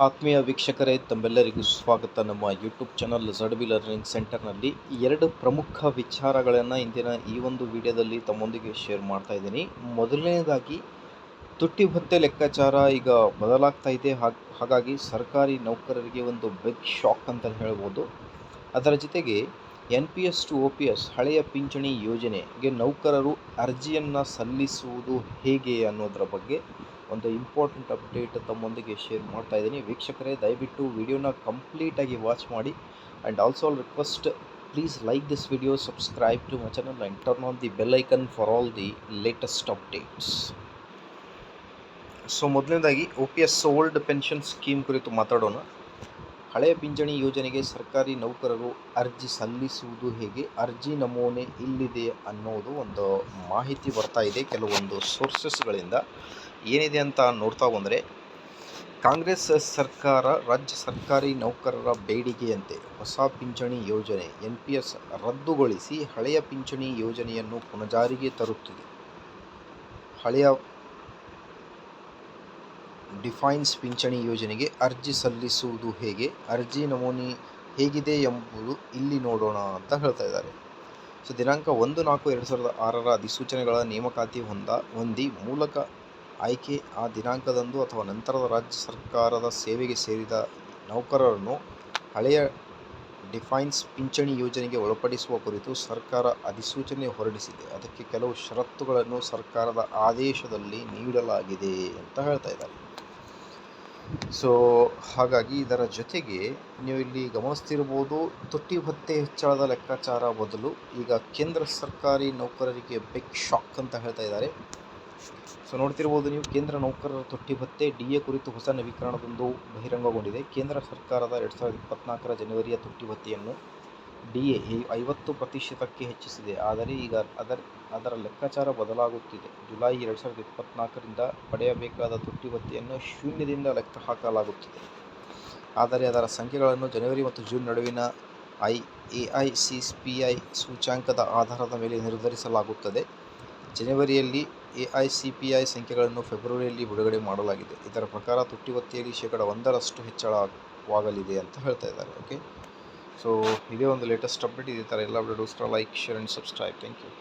ಆತ್ಮೀಯ ವೀಕ್ಷಕರೇ, ತಮ್ಮೆಲ್ಲರಿಗೂ ಸ್ವಾಗತ. ನಮ್ಮ ಯೂಟ್ಯೂಬ್ ಚಾನಲ್ ಝಡ್ಬಿ ಲರ್ನಿಂಗ್ ಸೆಂಟರ್ನಲ್ಲಿ ಎರಡು ಪ್ರಮುಖ ವಿಚಾರಗಳನ್ನು ಇಂದಿನ ಈ ಒಂದು ವಿಡಿಯೋದಲ್ಲಿ ತಮ್ಮೊಂದಿಗೆ ಶೇರ್ ಮಾಡ್ತಾ ಇದ್ದೀನಿ. ಮೊದಲನೇದಾಗಿ, ತುಟ್ಟಿ ಭತ್ಯೆ ಲೆಕ್ಕಾಚಾರ ಈಗ ಬದಲಾಗ್ತಾ ಇದೆ. ಹಾಗಾಗಿ ಸರ್ಕಾರಿ ನೌಕರರಿಗೆ ಒಂದು ಬಿಗ್ ಶಾಕ್ ಅಂತ ಹೇಳ್ಬೋದು. ಅದರ ಜೊತೆಗೆ NPS to OPS ಹಳೆಯ ಪಿಂಚಣಿ ಯೋಜನೆಗೆ ನೌಕರರು ಅರ್ಜಿಯನ್ನು ಸಲ್ಲಿಸುವುದು ಹೇಗೆ ಅನ್ನೋದರ ಬಗ್ಗೆ ಒಂದು ಇಂಪಾರ್ಟೆಂಟ್ ಅಪ್ಡೇಟ್ ತಮ್ಮೊಂದಿಗೆ ಶೇರ್ ಮಾಡ್ತಾ ಇದ್ದೀನಿ. ವೀಕ್ಷಕರೇ, ದಯವಿಟ್ಟು ವಿಡಿಯೋನ ಕಂಪ್ಲೀಟಾಗಿ ವಾಚ್ ಮಾಡಿ. And also request, please like this video, subscribe to my channel and turn on the bell icon for all the latest updates. So ಮೊದಲನೇದಾಗಿ OPS ಓಲ್ಡ್ ಪೆನ್ಷನ್ ಸ್ಕೀಮ್ ಕುರಿತು ಮಾತಾಡೋಣ. ಹಳೆಯ ಪಿಂಚಣಿ ಯೋಜನೆಗೆ ಸರ್ಕಾರಿ ನೌಕರರು ಅರ್ಜಿ ಸಲ್ಲಿಸುವುದು ಹೇಗೆ, ಅರ್ಜಿ ನಮೂನೆ ಇಲ್ಲಿದೆ ಅನ್ನೋದು ಒಂದು ಮಾಹಿತಿ ಬರ್ತಾ ಇದೆ ಕೆಲವೊಂದು ಸೋರ್ಸಸ್ಗಳಿಂದ. ಏನಿದೆ ಅಂತ ನೋಡ್ತಾ ಬಂದರೆ, ಕಾಂಗ್ರೆಸ್ ಸರ್ಕಾರ ರಾಜ್ಯ ಸರ್ಕಾರಿ ನೌಕರರ ಬೇಡಿಕೆಯಂತೆ ಹೊಸ ಪಿಂಚಣಿ ಯೋಜನೆ NPS ರದ್ದುಗೊಳಿಸಿ ಹಳೆಯ ಪಿಂಚಣಿ ಯೋಜನೆಯನ್ನು ಪುನಜಾರಿಗೆ ತರುತ್ತಿದೆ. ಹಳೆಯ ಡಿಫೈನ್ಸ್ ಪಿಂಚಣಿ ಯೋಜನೆಗೆ ಅರ್ಜಿ ಸಲ್ಲಿಸುವುದು ಹೇಗೆ, ಅರ್ಜಿ ನಮೂನೆ ಹೇಗಿದೆ ಎಂಬುದು ಇಲ್ಲಿ ನೋಡೋಣ ಅಂತ ಹೇಳ್ತಾ ಇದ್ದಾರೆ. ಸೊ ದಿನಾಂಕ 1/4/2006 ಅಧಿಸೂಚನೆಗಳ ನೇಮಕಾತಿ ಹೊಂದಿ ಮೂಲಕ ಆಯ್ಕೆ ಆ ದಿನಾಂಕದಂದು ಅಥವಾ ನಂತರದ ರಾಜ್ಯ ಸರ್ಕಾರದ ಸೇವೆಗೆ ಸೇರಿದ ನೌಕರರನ್ನು ಹಳೆಯ ಡಿಫೈನ್ಸ್ ಪಿಂಚಣಿ ಯೋಜನೆಗೆ ಒಳಪಡಿಸುವ ಕುರಿತು ಸರ್ಕಾರ ಅಧಿಸೂಚನೆ ಹೊರಡಿಸಿದೆ. ಅದಕ್ಕೆ ಕೆಲವು ಷರತ್ತುಗಳನ್ನು ಸರ್ಕಾರದ ಆದೇಶದಲ್ಲಿ ನೀಡಲಾಗಿದೆ ಅಂತ ಹೇಳ್ತಾ ಇದ್ದಾರೆ. ಸೊ ಹಾಗಾಗಿ ಇದರ ಜೊತೆಗೆ ನೀವು ಇಲ್ಲಿ ಗಮನಿಸ್ತಿರ್ಬೋದು, ತುಟ್ಟಿ ಭತ್ಯೆ ಹೆಚ್ಚಳದ ಲೆಕ್ಕಾಚಾರ ಬದಲು ಈಗ ಕೇಂದ್ರ ಸರ್ಕಾರಿ ನೌಕರರಿಗೆ ಬಿಗ್ ಶಾಕ್ ಅಂತ ಹೇಳ್ತಾ ಇದ್ದಾರೆ. ಸೊ ನೋಡ್ತಿರ್ಬೋದು ನೀವು, ಕೇಂದ್ರ ನೌಕರರ ತುಟ್ಟಿ ಭತ್ಯೆ DA ಕುರಿತು ಹೊಸ ನವೀಕರಣವೊಂದು ಬಹಿರಂಗಗೊಂಡಿದೆ. ಕೇಂದ್ರ ಸರ್ಕಾರದ 2024 ಜನವರಿಯ ತುಟ್ಟಿ ಭತ್ಯೆಯನ್ನು DA 50% ಹೆಚ್ಚಿಸಿದೆ. ಆದರೆ ಈಗ ಅದರ ಲೆಕ್ಕಾಚಾರ ಬದಲಾಗುತ್ತಿದೆ. ಜುಲೈ 2024ರಿಂದ ಪಡೆಯಬೇಕಾದ ತುಟ್ಟಿ ಭತ್ಯೆಯನ್ನು ಶೂನ್ಯದಿಂದ ಲೆಕ್ಕ ಹಾಕಲಾಗುತ್ತಿದೆ. ಆದರೆ ಅದರ ಸಂಖ್ಯೆಗಳನ್ನು ಜನವರಿ ಮತ್ತು ಜೂನ್ ನಡುವಿನ AICPI ಸೂಚ್ಯಂಕದ ಆಧಾರದ ಮೇಲೆ ನಿರ್ಧರಿಸಲಾಗುತ್ತದೆ. ಜನವರಿಯಲ್ಲಿ AICPI ಸಂಖ್ಯೆಗಳನ್ನು ಫೆಬ್ರವರಿಯಲ್ಲಿ ಬಿಡುಗಡೆ ಮಾಡಲಾಗಿದೆ. ಇದರ ಪ್ರಕಾರ ತುಟ್ಟಿ ಭತ್ಯೆಯಲ್ಲಿ 1% ಹೆಚ್ಚಳವಾಗಲಿದೆ ಅಂತ ಹೇಳ್ತಾ ಇದ್ದಾರೆ. ಓಕೆ, ಸೊ ಇದೇ ಒಂದು ಲೇಟೆಸ್ಟ್ ಅಪ್ಡೇಟ್. ಇದೇ ಥರ ಎಲ್ಲ ವಿಡಿಯೋಸ್ಗಳ like, share and subscribe. Thank you.